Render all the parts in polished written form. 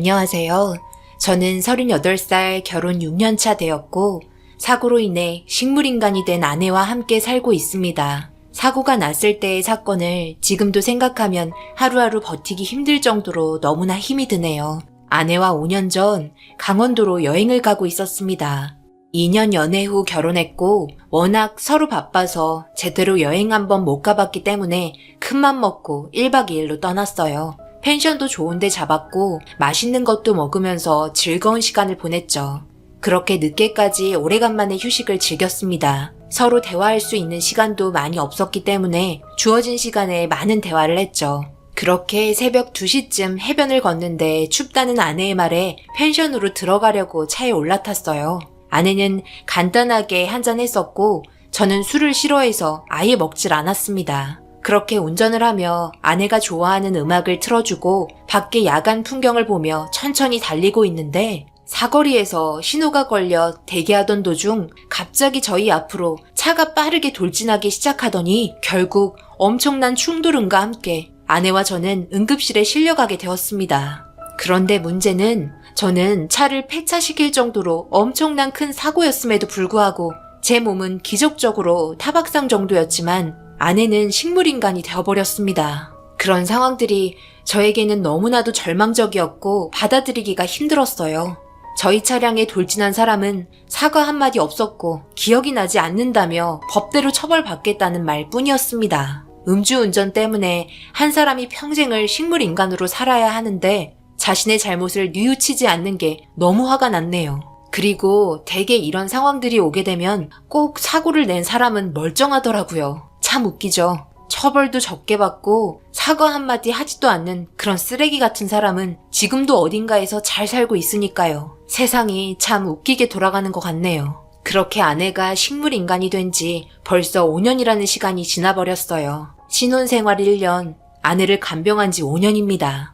안녕하세요. 저는 38살 결혼 6년차 되었고 사고로 인해 식물인간이 된 아내와 함께 살고 있습니다. 사고가 났을 때의 사건을 지금도 생각하면 하루하루 버티기 힘들 정도로 너무나 힘이 드네요. 아내와 5년 전 강원도로 여행을 가고 있었습니다. 2년 연애 후 결혼했고 워낙 서로 바빠서 제대로 여행 한번 못 가봤기 때문에 큰맘 먹고 1박 2일로 떠났어요. 펜션도 좋은데 잡았고 맛있는 것도 먹으면서 즐거운 시간을 보냈죠. 그렇게 늦게까지 오래간만에 휴식을 즐겼습니다. 서로 대화할 수 있는 시간도 많이 없었기 때문에 주어진 시간에 많은 대화를 했죠. 그렇게 새벽 2시쯤 해변을 걷는데 춥다는 아내의 말에 펜션으로 들어가려고 차에 올라탔어요. 아내는 간단하게 한잔 했었고 저는 술을 싫어해서 아예 먹질 않았습니다. 그렇게 운전을 하며 아내가 좋아하는 음악을 틀어주고 밖에 야간 풍경을 보며 천천히 달리고 있는데 사거리에서 신호가 걸려 대기하던 도중 갑자기 저희 앞으로 차가 빠르게 돌진하기 시작하더니 결국 엄청난 충돌음과 함께 아내와 저는 응급실에 실려가게 되었습니다. 그런데 문제는 저는 차를 폐차시킬 정도로 엄청난 큰 사고였음에도 불구하고 제 몸은 기적적으로 타박상 정도였지만 아내는 식물인간이 되어버렸습니다. 그런 상황들이 저에게는 너무나도 절망적이었고 받아들이기가 힘들었어요. 저희 차량에 돌진한 사람은 사과 한마디 없었고 기억이 나지 않는다며 법대로 처벌받겠다는 말뿐이었습니다. 음주운전 때문에 한 사람이 평생을 식물인간으로 살아야 하는데 자신의 잘못을 뉘우치지 않는 게 너무 화가 났네요. 그리고 대개 이런 상황들이 오게 되면 꼭 사고를 낸 사람은 멀쩡하더라고요. 참 웃기죠. 처벌도 적게 받고 사과 한마디 하지도 않는 그런 쓰레기 같은 사람은 지금도 어딘가에서 잘 살고 있으니까요. 세상이 참 웃기게 돌아가는 것 같네요. 그렇게 아내가 식물인간이 된 지 벌써 5년이라는 시간이 지나버렸어요. 신혼생활 1년, 아내를 간병한 지 5년입니다.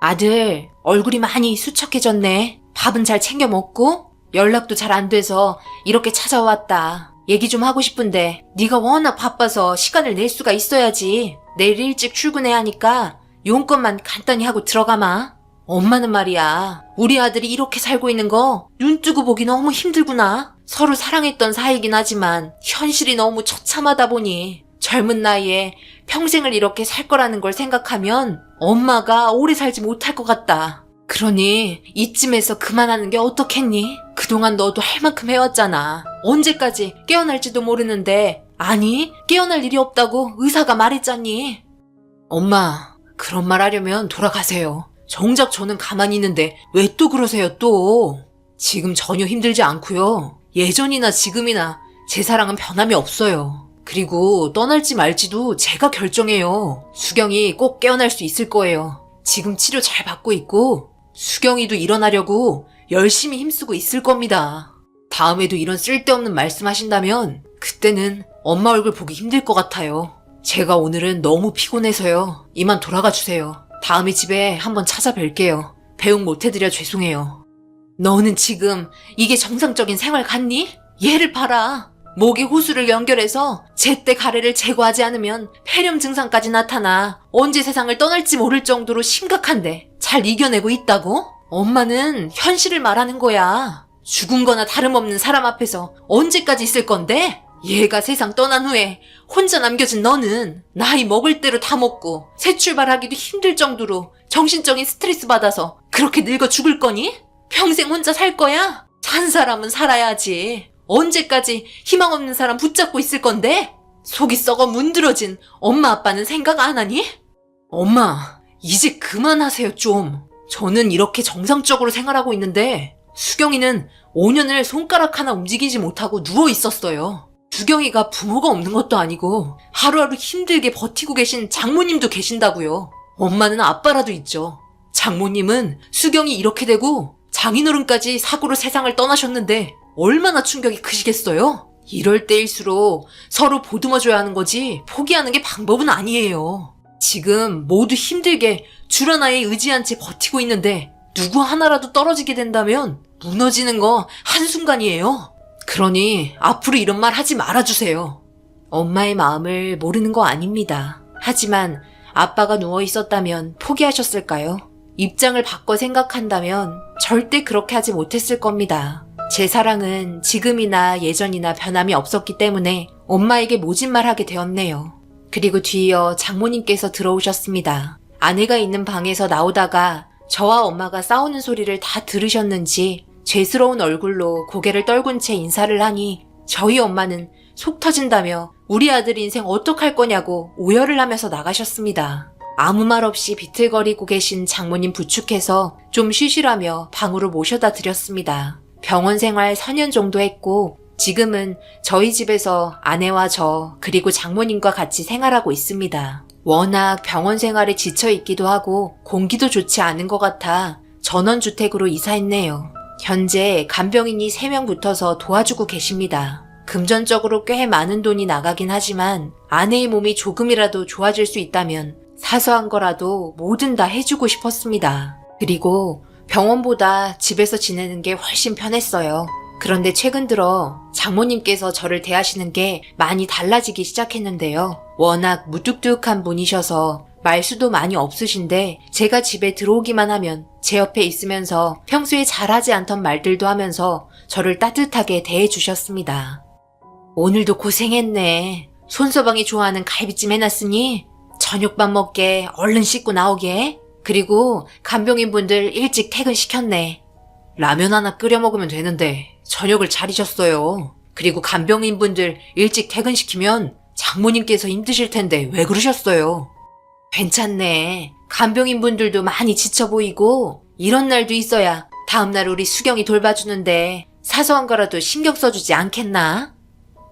아들, 얼굴이 많이 수척해졌네. 밥은 잘 챙겨 먹고? 연락도 잘 안 돼서 이렇게 찾아왔다. 얘기 좀 하고 싶은데 네가 워낙 바빠서 시간을 낼 수가 있어야지. 내일 일찍 출근해야 하니까 용건만 간단히 하고 들어가마. 엄마는 말이야, 우리 아들이 이렇게 살고 있는 거 눈 뜨고 보기 너무 힘들구나. 서로 사랑했던 사이긴 하지만 현실이 너무 처참하다 보니 젊은 나이에 평생을 이렇게 살 거라는 걸 생각하면 엄마가 오래 살지 못할 것 같다. 그러니 이쯤에서 그만하는 게 어떻겠니? 그동안 너도 할 만큼 해왔잖아. 언제까지 깨어날지도 모르는데 아니 깨어날 일이 없다고 의사가 말했잖니. 엄마, 그런 말 하려면 돌아가세요. 정작 저는 가만히 있는데 왜 또 그러세요 또. 지금 전혀 힘들지 않고요. 예전이나 지금이나 제 사랑은 변함이 없어요. 그리고 떠날지 말지도 제가 결정해요. 수경이 꼭 깨어날 수 있을 거예요. 지금 치료 잘 받고 있고 수경이도 일어나려고 열심히 힘쓰고 있을 겁니다. 다음에도 이런 쓸데없는 말씀하신다면 그때는 엄마 얼굴 보기 힘들 것 같아요. 제가 오늘은 너무 피곤해서요. 이만 돌아가 주세요. 다음에 집에 한번 찾아뵐게요. 배웅 못해드려 죄송해요. 너는 지금 이게 정상적인 생활 같니? 얘를 봐라. 목에 호수를 연결해서 제때 가래를 제거하지 않으면 폐렴 증상까지 나타나 언제 세상을 떠날지 모를 정도로 심각한데 잘 이겨내고 있다고? 엄마는 현실을 말하는 거야. 죽은 거나 다름없는 사람 앞에서 언제까지 있을 건데? 얘가 세상 떠난 후에 혼자 남겨진 너는 나이 먹을 대로 다 먹고 새 출발하기도 힘들 정도로 정신적인 스트레스 받아서 그렇게 늙어 죽을 거니? 평생 혼자 살 거야? 산 사람은 살아야지. 언제까지 희망 없는 사람 붙잡고 있을 건데? 속이 썩어 문드러진 엄마 아빠는 생각 안 하니? 엄마, 이제 그만하세요 좀. 저는 이렇게 정상적으로 생활하고 있는데 수경이는 5년을 손가락 하나 움직이지 못하고 누워 있었어요. 수경이가 부모가 없는 것도 아니고 하루하루 힘들게 버티고 계신 장모님도 계신다고요. 엄마는 아빠라도 있죠. 장모님은 수경이 이렇게 되고 장인어른까지 사고로 세상을 떠나셨는데 얼마나 충격이 크시겠어요? 이럴 때일수록 서로 보듬어줘야 하는 거지 포기하는 게 방법은 아니에요. 지금 모두 힘들게 줄 하나에 의지한 채 버티고 있는데 누구 하나라도 떨어지게 된다면 무너지는 거 한순간이에요. 그러니 앞으로 이런 말 하지 말아주세요. 엄마의 마음을 모르는 거 아닙니다. 하지만 아빠가 누워 있었다면 포기하셨을까요? 입장을 바꿔 생각한다면 절대 그렇게 하지 못했을 겁니다. 제 사랑은 지금이나 예전이나 변함이 없었기 때문에 엄마에게 모진말하게 되었네요. 그리고 뒤이어 장모님께서 들어오셨습니다. 아내가 있는 방에서 나오다가 저와 엄마가 싸우는 소리를 다 들으셨는지 죄스러운 얼굴로 고개를 떨군 채 인사를 하니 저희 엄마는 속 터진다며 우리 아들 인생 어떡할 거냐고 오열을 하면서 나가셨습니다. 아무 말 없이 비틀거리고 계신 장모님 부축해서 좀 쉬시라며 방으로 모셔다 드렸습니다. 병원 생활 4년 정도 했고 지금은 저희 집에서 아내와 저 그리고 장모님과 같이 생활하고 있습니다. 워낙 병원 생활에 지쳐 있기도 하고 공기도 좋지 않은 것 같아 전원주택으로 이사했네요. 현재 간병인이 3명 붙어서 도와주고 계십니다. 금전적으로 꽤 많은 돈이 나가긴 하지만 아내의 몸이 조금이라도 좋아질 수 있다면 사소한 거라도 뭐든 다 해주고 싶었습니다. 그리고 병원보다 집에서 지내는 게 훨씬 편했어요. 그런데 최근 들어 장모님께서 저를 대하시는 게 많이 달라지기 시작했는데요. 워낙 무뚝뚝한 분이셔서 말수도 많이 없으신데 제가 집에 들어오기만 하면 제 옆에 있으면서 평소에 잘하지 않던 말들도 하면서 저를 따뜻하게 대해주셨습니다. 오늘도 고생했네. 손서방이 좋아하는 갈비찜 해놨으니 저녁밥 먹게 얼른 씻고 나오게. 그리고 간병인분들 일찍 퇴근시켰네. 라면 하나 끓여 먹으면 되는데 저녁을 차리셨어요. 그리고 간병인분들 일찍 퇴근시키면 장모님께서 힘드실 텐데 왜 그러셨어요? 괜찮네. 간병인분들도 많이 지쳐 보이고 이런 날도 있어야 다음날 우리 수경이 돌봐주는데 사소한 거라도 신경 써주지 않겠나?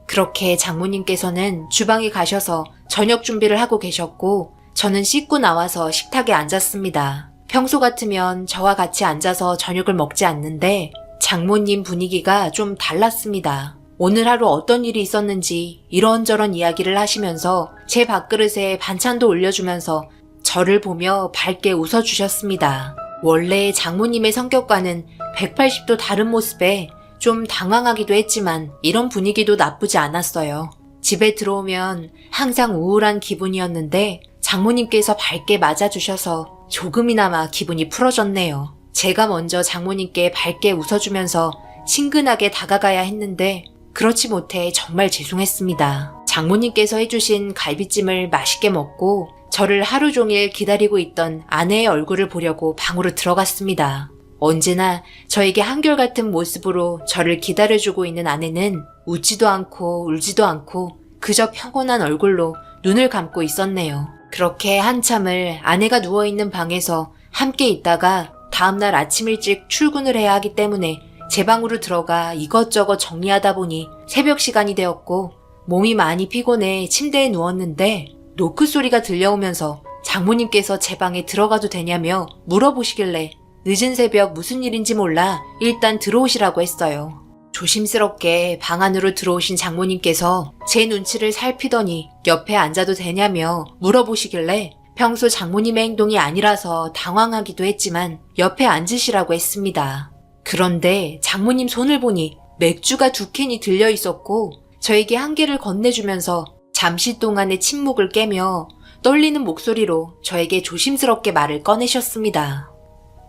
그렇게 장모님께서는 주방에 가셔서 저녁 준비를 하고 계셨고 저는 씻고 나와서 식탁에 앉았습니다. 평소 같으면 저와 같이 앉아서 저녁을 먹지 않는데 장모님 분위기가 좀 달랐습니다. 오늘 하루 어떤 일이 있었는지 이런저런 이야기를 하시면서 제 밥그릇에 반찬도 올려주면서 저를 보며 밝게 웃어주셨습니다. 원래 장모님의 성격과는 180도 다른 모습에 좀 당황하기도 했지만 이런 분위기도 나쁘지 않았어요. 집에 들어오면 항상 우울한 기분이었는데 장모님께서 밝게 맞아주셔서 조금이나마 기분이 풀어졌네요. 제가 먼저 장모님께 밝게 웃어주면서 친근하게 다가가야 했는데 그렇지 못해 정말 죄송했습니다. 장모님께서 해주신 갈비찜을 맛있게 먹고 저를 하루 종일 기다리고 있던 아내의 얼굴을 보려고 방으로 들어갔습니다. 언제나 저에게 한결같은 모습으로 저를 기다려주고 있는 아내는 웃지도 않고 울지도 않고 그저 평온한 얼굴로 눈을 감고 있었네요. 그렇게 한참을 아내가 누워있는 방에서 함께 있다가 다음날 아침 일찍 출근을 해야 하기 때문에 제 방으로 들어가 이것저것 정리하다 보니 새벽 시간이 되었고 몸이 많이 피곤해 침대에 누웠는데 노크 소리가 들려오면서 장모님께서 제 방에 들어가도 되냐며 물어보시길래 늦은 새벽 무슨 일인지 몰라 일단 들어오시라고 했어요. 조심스럽게 방 안으로 들어오신 장모님께서 제 눈치를 살피더니 옆에 앉아도 되냐며 물어보시길래 평소 장모님의 행동이 아니라서 당황하기도 했지만 옆에 앉으시라고 했습니다. 그런데 장모님 손을 보니 맥주가 2캔이 들려 있었고 저에게 한 개를 건네주면서 잠시 동안의 침묵을 깨며 떨리는 목소리로 저에게 조심스럽게 말을 꺼내셨습니다.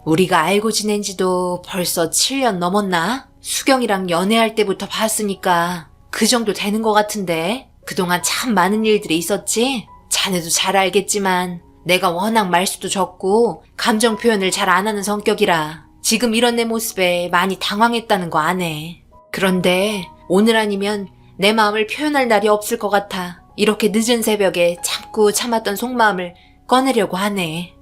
우리가 알고 지낸 지도 벌써 7년 넘었나? 수경이랑 연애할 때부터 봤으니까 그 정도 되는 것 같은데 그동안 참 많은 일들이 있었지? 자네도 잘 알겠지만 내가 워낙 말수도 적고 감정 표현을 잘 안 하는 성격이라 지금 이런 내 모습에 많이 당황했다는 거 아네. 그런데 오늘 아니면 내 마음을 표현할 날이 없을 것 같아 이렇게 늦은 새벽에 참고 참았던 속마음을 꺼내려고 하네.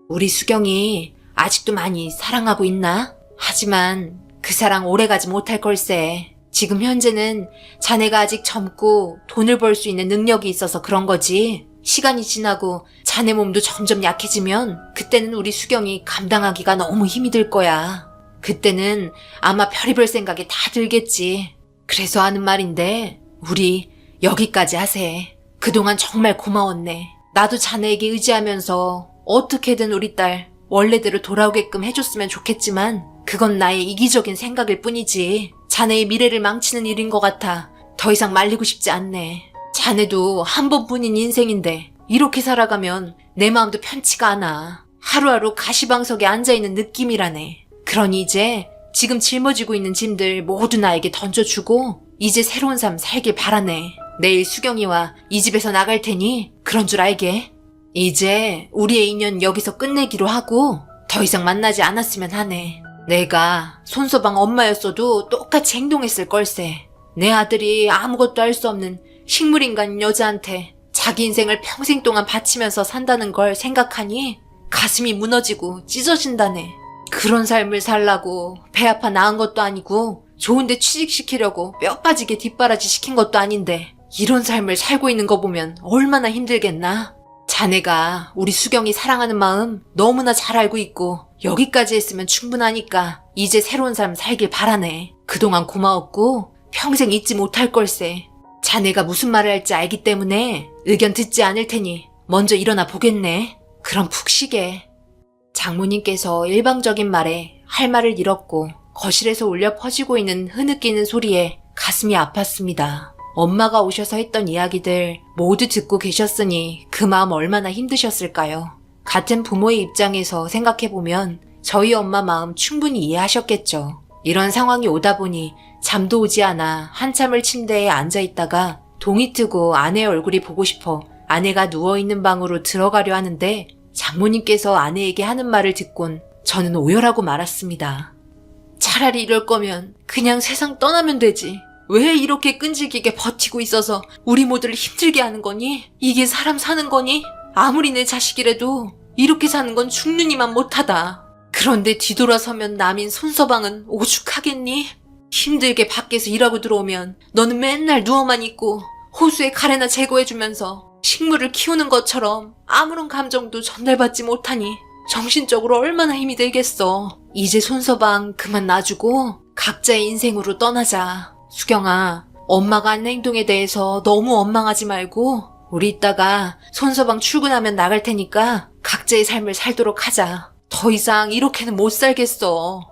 우리 수경이 아직도 많이 사랑하고 있나? 하지만 그 사랑 오래가지 못할 걸세. 지금 현재는 자네가 아직 젊고 돈을 벌 수 있는 능력이 있어서 그런 거지. 시간이 지나고 자네 몸도 점점 약해지면 그때는 우리 수경이 감당하기가 너무 힘이 들 거야. 그때는 아마 별의별 생각이 다 들겠지. 그래서 하는 말인데 우리 여기까지 하세. 그동안 정말 고마웠네. 나도 자네에게 의지하면서 어떻게든 우리 딸 원래대로 돌아오게끔 해줬으면 좋겠지만 그건 나의 이기적인 생각일 뿐이지 자네의 미래를 망치는 일인 것 같아 더 이상 말리고 싶지 않네. 자네도 한 번뿐인 인생인데 이렇게 살아가면 내 마음도 편치가 않아. 하루하루 가시방석에 앉아있는 느낌이라네. 그러니 이제 지금 짊어지고 있는 짐들 모두 나에게 던져주고 이제 새로운 삶 살길 바라네. 내일 수경이와 이 집에서 나갈 테니 그런 줄 알게. 이제 우리의 인연 여기서 끝내기로 하고 더 이상 만나지 않았으면 하네. 내가 손서방 엄마였어도 똑같이 행동했을 걸세. 내 아들이 아무것도 할 수 없는 식물인간 여자한테 자기 인생을 평생 동안 바치면서 산다는 걸 생각하니 가슴이 무너지고 찢어진다네. 그런 삶을 살라고 배 아파 낳은 것도 아니고 좋은데 취직시키려고 뼈 빠지게 뒷바라지 시킨 것도 아닌데 이런 삶을 살고 있는 거 보면 얼마나 힘들겠나. 자네가 우리 수경이 사랑하는 마음 너무나 잘 알고 있고 여기까지 했으면 충분하니까 이제 새로운 삶 살길 바라네. 그동안 고마웠고 평생 잊지 못할 걸세. 자네가 무슨 말을 할지 알기 때문에 의견 듣지 않을 테니 먼저 일어나 보겠네. 그럼 푹 쉬게. 장모님께서 일방적인 말에 할 말을 잃었고 거실에서 울려 퍼지고 있는 흐느끼는 소리에 가슴이 아팠습니다. 엄마가 오셔서 했던 이야기들 모두 듣고 계셨으니 그 마음 얼마나 힘드셨을까요? 같은 부모의 입장에서 생각해보면 저희 엄마 마음 충분히 이해하셨겠죠. 이런 상황이 오다 보니 잠도 오지 않아 한참을 침대에 앉아있다가 동이 트고 아내의 얼굴이 보고 싶어 아내가 누워있는 방으로 들어가려 하는데 장모님께서 아내에게 하는 말을 듣곤 저는 오열하고 말았습니다. 차라리 이럴 거면 그냥 세상 떠나면 되지. 왜 이렇게 끈질기게 버티고 있어서 우리 모두를 힘들게 하는 거니? 이게 사람 사는 거니? 아무리 내 자식이라도 이렇게 사는 건 죽느니만 못하다. 그런데 뒤돌아서면 남인 손서방은 오죽하겠니? 힘들게 밖에서 일하고 들어오면 너는 맨날 누워만 있고 호수에 가래나 제거해주면서 식물을 키우는 것처럼 아무런 감정도 전달받지 못하니 정신적으로 얼마나 힘이 들겠어. 이제 손서방 그만 놔주고 각자의 인생으로 떠나자. 수경아, 엄마가 한 행동에 대해서 너무 원망하지 말고 우리 이따가 손서방 출근하면 나갈 테니까 각자의 삶을 살도록 하자. 더 이상 이렇게는 못 살겠어.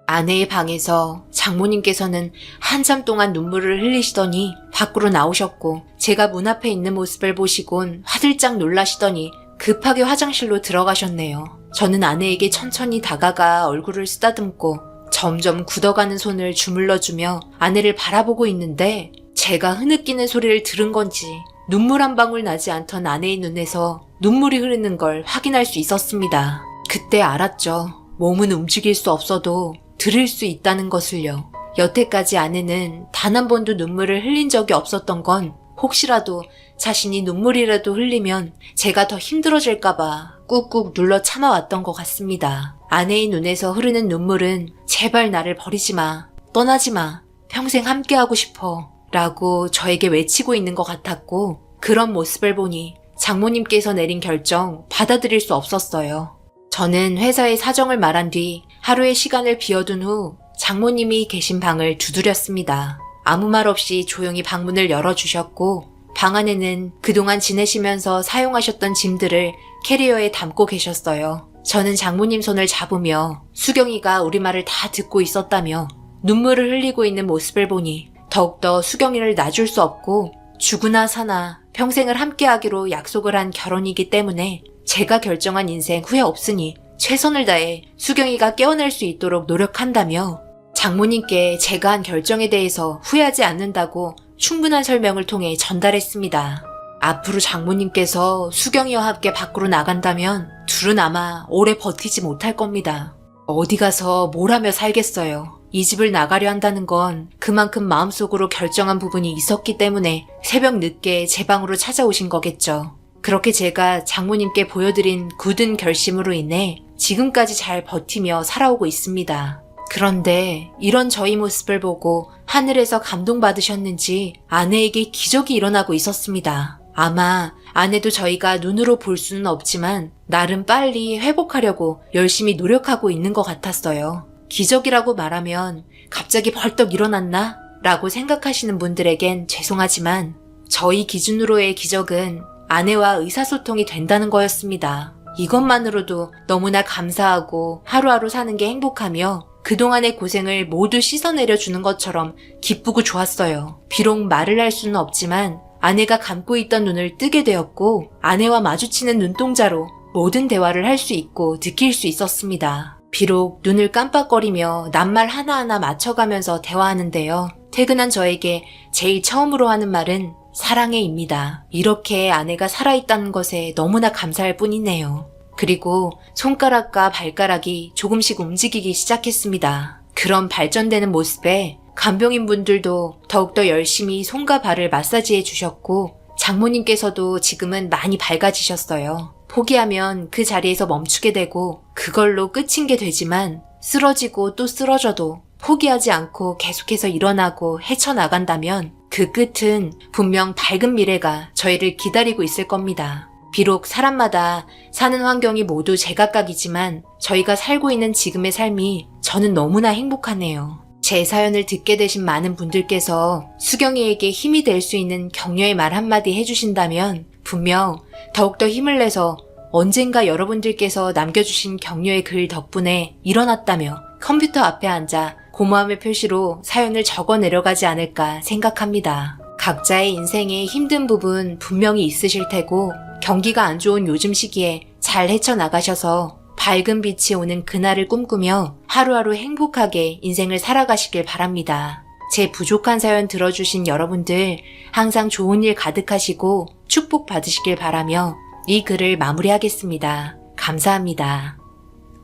아내의 방에서 장모님께서는 한참 동안 눈물을 흘리시더니 밖으로 나오셨고 제가 문 앞에 있는 모습을 보시곤 화들짝 놀라시더니 급하게 화장실로 들어가셨네요. 저는 아내에게 천천히 다가가 얼굴을 쓰다듬고 점점 굳어가는 손을 주물러주며 아내를 바라보고 있는데 제가 흐느끼는 소리를 들은 건지 눈물 한 방울 나지 않던 아내의 눈에서 눈물이 흐르는 걸 확인할 수 있었습니다. 그때 알았죠. 몸은 움직일 수 없어도 들을 수 있다는 것을요. 여태까지 아내는 단 한 번도 눈물을 흘린 적이 없었던 건 혹시라도 자신이 눈물이라도 흘리면 제가 더 힘들어질까봐 꾹꾹 눌러 참아왔던 것 같습니다. 아내의 눈에서 흐르는 눈물은 제발 나를 버리지 마, 떠나지 마, 평생 함께하고 싶어 라고 저에게 외치고 있는 것 같았고 그런 모습을 보니 장모님께서 내린 결정 받아들일 수 없었어요. 저는 회사의 사정을 말한 뒤 하루의 시간을 비워둔 후 장모님이 계신 방을 두드렸습니다. 아무 말 없이 조용히 방문을 열어주셨고 방 안에는 그동안 지내시면서 사용하셨던 짐들을 캐리어에 담고 계셨어요. 저는 장모님 손을 잡으며 수경이가 우리 말을 다 듣고 있었다며 눈물을 흘리고 있는 모습을 보니 더욱더 수경이를 놔줄 수 없고 죽으나 사나 평생을 함께하기로 약속을 한 결혼이기 때문에 제가 결정한 인생 후회 없으니 최선을 다해 수경이가 깨어날 수 있도록 노력한다며 장모님께 제가 한 결정에 대해서 후회하지 않는다고 충분한 설명을 통해 전달했습니다. 앞으로 장모님께서 수경이와 함께 밖으로 나간다면 둘은 아마 오래 버티지 못할 겁니다. 어디 가서 뭘 하며 살겠어요. 이 집을 나가려 한다는 건 그만큼 마음속으로 결정한 부분이 있었기 때문에 새벽 늦게 제 방으로 찾아오신 거겠죠. 그렇게 제가 장모님께 보여드린 굳은 결심으로 인해 지금까지 잘 버티며 살아오고 있습니다. 그런데 이런 저희 모습을 보고 하늘에서 감동받으셨는지 아내에게 기적이 일어나고 있었습니다. 아마 아내도 저희가 눈으로 볼 수는 없지만 나름 빨리 회복하려고 열심히 노력하고 있는 것 같았어요. 기적이라고 말하면 갑자기 벌떡 일어났나? 라고 생각하시는 분들에겐 죄송하지만 저희 기준으로의 기적은 아내와 의사소통이 된다는 거였습니다. 이것만으로도 너무나 감사하고 하루하루 사는 게 행복하며 그동안의 고생을 모두 씻어내려 주는 것처럼 기쁘고 좋았어요. 비록 말을 할 수는 없지만 아내가 감고 있던 눈을 뜨게 되었고 아내와 마주치는 눈동자로 모든 대화를 할 수 있고 느낄 수 있었습니다. 비록 눈을 깜빡거리며 낱말 하나하나 맞춰가면서 대화하는데요. 퇴근한 저에게 제일 처음으로 하는 말은 사랑해입니다. 이렇게 아내가 살아있다는 것에 너무나 감사할 뿐이네요. 그리고 손가락과 발가락이 조금씩 움직이기 시작했습니다. 그런 발전되는 모습에 간병인 분들도 더욱더 열심히 손과 발을 마사지해 주셨고 장모님께서도 지금은 많이 밝아지셨어요. 포기하면 그 자리에서 멈추게 되고 그걸로 끝인 게 되지만 쓰러지고 또 쓰러져도 포기하지 않고 계속해서 일어나고 헤쳐나간다면 그 끝은 분명 밝은 미래가 저희를 기다리고 있을 겁니다. 비록 사람마다 사는 환경이 모두 제각각이지만 저희가 살고 있는 지금의 삶이 저는 너무나 행복하네요. 제 사연을 듣게 되신 많은 분들께서 수경이에게 힘이 될 수 있는 격려의 말 한마디 해주신다면 분명 더욱더 힘을 내서 언젠가 여러분들께서 남겨주신 격려의 글 덕분에 일어났다며 컴퓨터 앞에 앉아 고마움의 표시로 사연을 적어 내려가지 않을까 생각합니다. 각자의 인생에 힘든 부분 분명히 있으실 테고 경기가 안 좋은 요즘 시기에 잘 헤쳐나가셔서 밝은 빛이 오는 그날을 꿈꾸며 하루하루 행복하게 인생을 살아가시길 바랍니다. 제 부족한 사연 들어주신 여러분들 항상 좋은 일 가득하시고 축복 받으시길 바라며 이 글을 마무리하겠습니다. 감사합니다.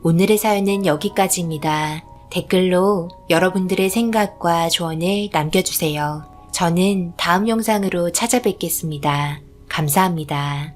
오늘의 사연은 여기까지입니다. 댓글로 여러분들의 생각과 조언을 남겨주세요. 저는 다음 영상으로 찾아뵙겠습니다. 감사합니다.